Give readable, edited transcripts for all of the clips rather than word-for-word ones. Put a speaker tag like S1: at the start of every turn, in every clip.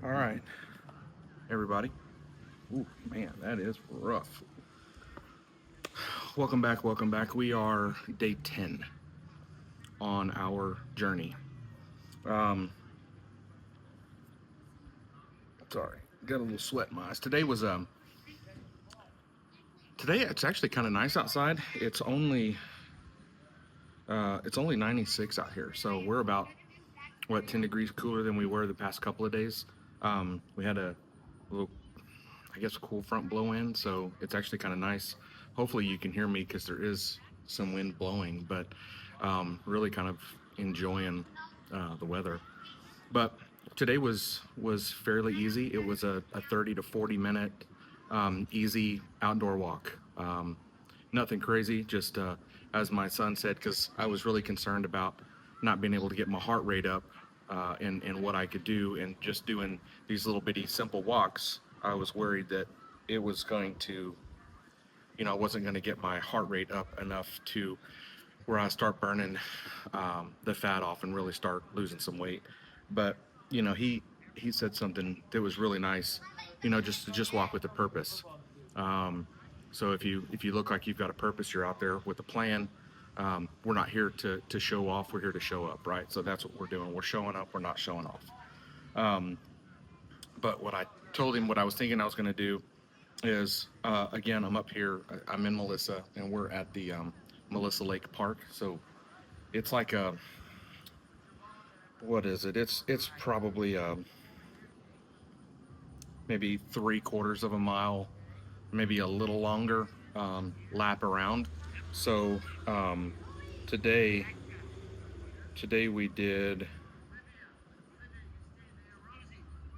S1: All right, everybody. Ooh, man, that is rough. Welcome back. Welcome back. We are day 10 on our journey. Um, sorry, got a little sweat in my eyes. Today it's actually kind of nice outside. It's only 96 out here, so we're about 10 degrees cooler than we were the past couple of days. We had a little, I guess, cool front blow in, so it's actually kind of nice. Hopefully you can hear me because there is some wind blowing, but really kind of enjoying the weather. But today was fairly easy. It was a 30 to 40 minute easy outdoor walk. Nothing crazy, just as my son said, because I was really concerned about not being able to get my heart rate up and what I could do, and just doing these little bitty simple walks. I was worried that it was going to, I wasn't going to get my heart rate up enough to where I start burning the fat off and really start losing some weight. But he said something that was really nice. Just walk with a purpose. Um, so if you look like you've got a purpose, you're out there with a plan. We're not here to show off. We're here to show up, right? So that's what we're doing. We're showing up. We're not showing off. Um, but what I told him, what I was thinking I was going to do is, again, I'm up here. I'm in Melissa, and we're at the Melissa Lake Park. So it's like a, what is it? It's probably maybe 3/4 of a mile, maybe a little longer lap around. So today today we did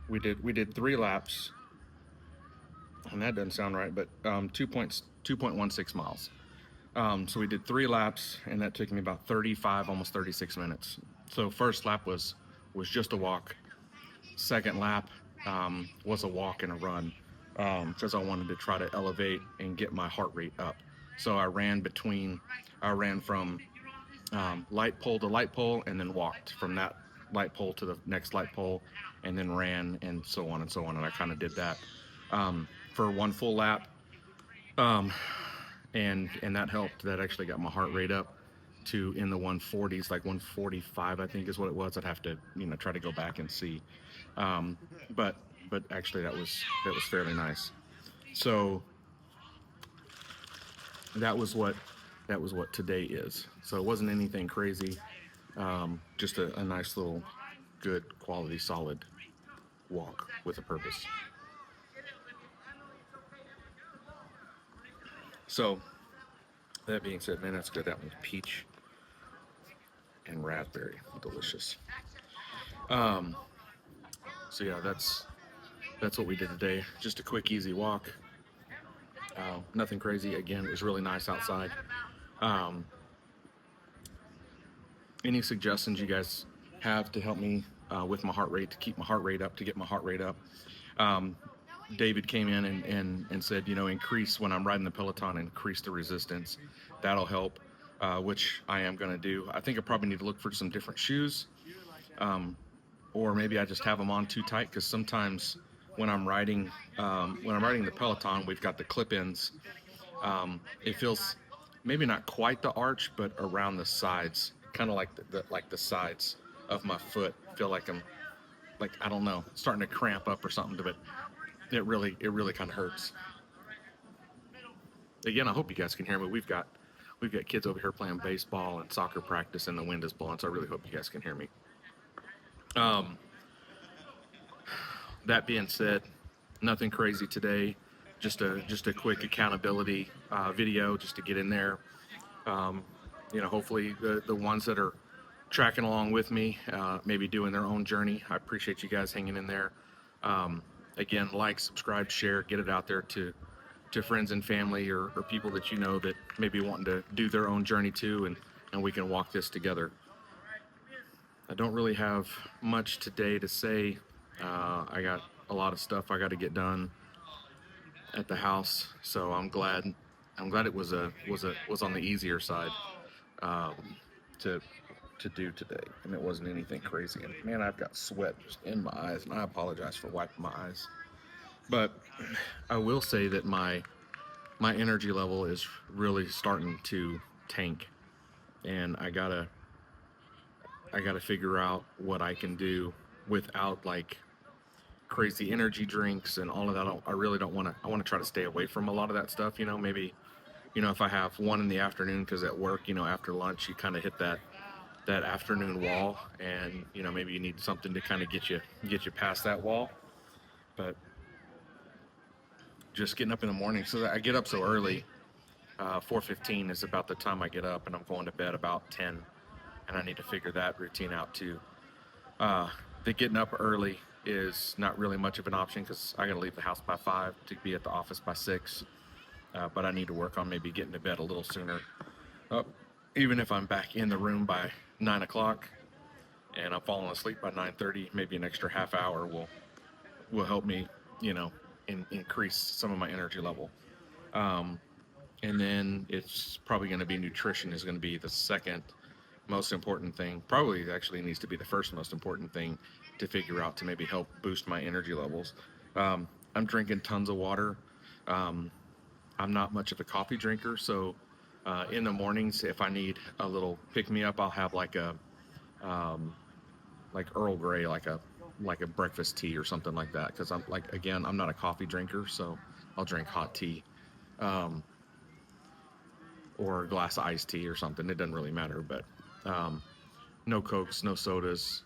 S1: 3 laps, and that doesn't sound right, but 2.16 miles. So we did 3 laps, and that took me about 35, almost 36 minutes. So first lap was just a walk. Second lap was a walk and a run, because I wanted to try to elevate and get my heart rate up. So I ran from light pole to light pole, and then walked from that light pole to the next light pole, and then ran, and so on and so on. And I kind of did that for one full lap, um, and that helped. That actually got my heart rate up to in the 140s, like 145, I think is what it was. I'd have to try to go back and see, um, but actually that was fairly nice. So that was what today is. So it wasn't anything crazy. Just a nice little, good quality, solid walk with a purpose. So that being said, man, that's good. That one's peach and raspberry, delicious. Um, so yeah, that's what we did today. Just a quick, easy walk. Nothing crazy. Again, it was really nice outside. Um, any suggestions you guys have to help me with my heart rate, to keep my heart rate up, to get my heart rate up? Um, David came in and said, increase when I'm riding the Peloton, increase the resistance. That'll help, which I am going to do. I think I probably need to look for some different shoes, um, or maybe I just have them on too tight, because sometimes when I'm riding the Peloton, we've got the clip-ins. It feels maybe not quite the arch, but around the sides, kind of like the sides of my foot. Feel like I'm, like, I don't know, starting to cramp up or something. But it really kind of hurts. Again, I hope you guys can hear me. We've got kids over here playing baseball and soccer practice, and the wind is blowing. So I really hope you guys can hear me. Um, that being said, nothing crazy today. Just a quick accountability video, just to get in there. Um, hopefully the ones that are tracking along with me, maybe doing their own journey. I appreciate you guys hanging in there. Um, Again, like, subscribe, share, get it out there to friends and family, or people that that maybe wanting to do their own journey too, and we can walk this together. I don't really have much today to say. I got a lot of stuff I got to get done at the house, so I'm glad it was on the easier side, um, to to do today, and it wasn't anything crazy. And man, I've got sweat just in my eyes, and I apologize for wiping my eyes. But I will say that my energy level is really starting to tank, and I gotta figure out what I can do without like crazy energy drinks and all of that. I really don't want to. I want to try to stay away from a lot of that stuff. Maybe if I have one in the afternoon, because at work, after lunch, you kind of hit that afternoon wall, and maybe you need something to kind of get you past that wall. But just getting up in the morning, so that I get up so early. 4:15 is about the time I get up, and I'm going to bed about 10, and I need to figure that routine out too. Uh, the getting up early is not really much of an option because I got to leave the house by 5 to be at the office by 6. But I need to work on maybe getting to bed a little sooner. Uh, Even if I'm back in the room by 9 o'clock and I'm falling asleep by 9:30, maybe an extra half hour will help me, you know, increase some of my energy level. Um, and then it's probably going to be nutrition is going to be the second most important thing. Probably actually needs to be the first most important thing to figure out to maybe help boost my energy levels. I'm drinking tons of water. Um, I'm not much of a coffee drinker, so in the mornings, if I need a little pick me up, I'll have um, like Earl Grey, like a breakfast tea or something like that. Because I'm like again, I'm not a coffee drinker, so I'll drink hot tea um, or a glass of iced tea or something. It doesn't really matter, but um, no cokes, no sodas,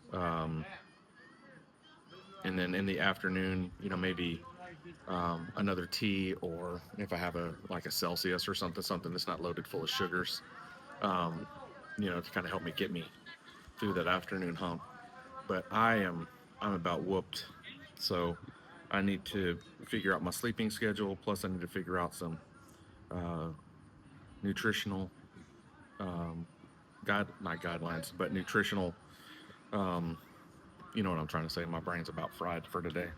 S1: and then in the afternoon, maybe another tea, or if I have a Celsius or something that's not loaded full of sugars, um, to kind of help me get me through that afternoon hump. But I'm about whooped, so I need to figure out my sleeping schedule. Plus, I need to figure out some uh, nutritional um, not guidelines, but nutritional. Um, you know what I'm trying to say. My brain's about fried for today.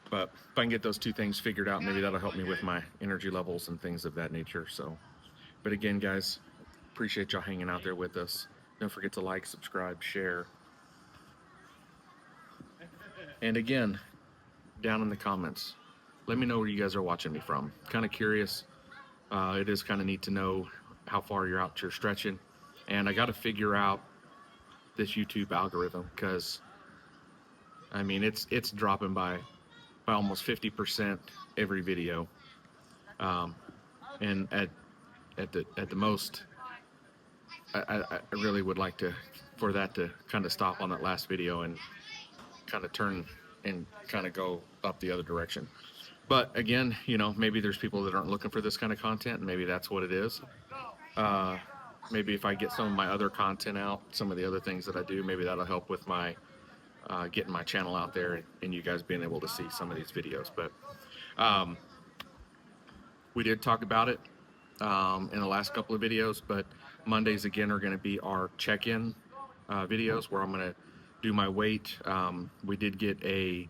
S1: But if I can get those two things figured out, maybe that'll help me with my energy levels and things of that nature. So, but again, guys, appreciate y'all hanging out there with us. Don't forget to like, subscribe, share, and again, down in the comments, let me know where you guys are watching me from. Kind of curious. It is kind of neat to know how far you're out you're stretching, and I got to figure out this YouTube algorithm because I mean it's dropping by almost 50% every video, um, and at the most, I really would like to for that to kind of stop on that last video and kind of turn and kind of go up the other direction. But again, maybe there's people that aren't looking for this kind of content, and maybe that's what it is. Uh, Maybe if I get some of my other content out, some of the other things that I do, maybe that'll help with my getting my channel out there and you guys being able to see some of these videos. But um, we did talk about it in the last couple of videos, but Mondays again are going to be our check-in videos where I'm going to do my weight. We did get a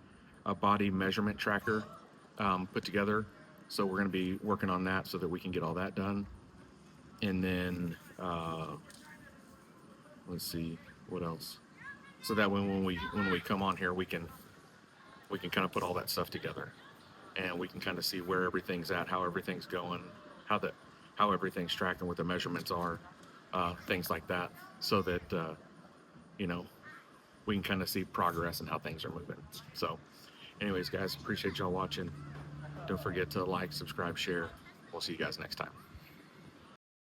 S1: body measurement tracker put together, so we're going to be working on that so that we can get all that done. And then let's see what else. So that when we come on here, we can kind of put all that stuff together, and we can kind of see where everything's at, how everything's going, how the how everything's tracking, what the measurements are, things like that, so that you know we can kind of see progress and how things are moving. So, anyways, guys, appreciate y'all watching. Don't forget to like, subscribe, share. We'll see you guys next time.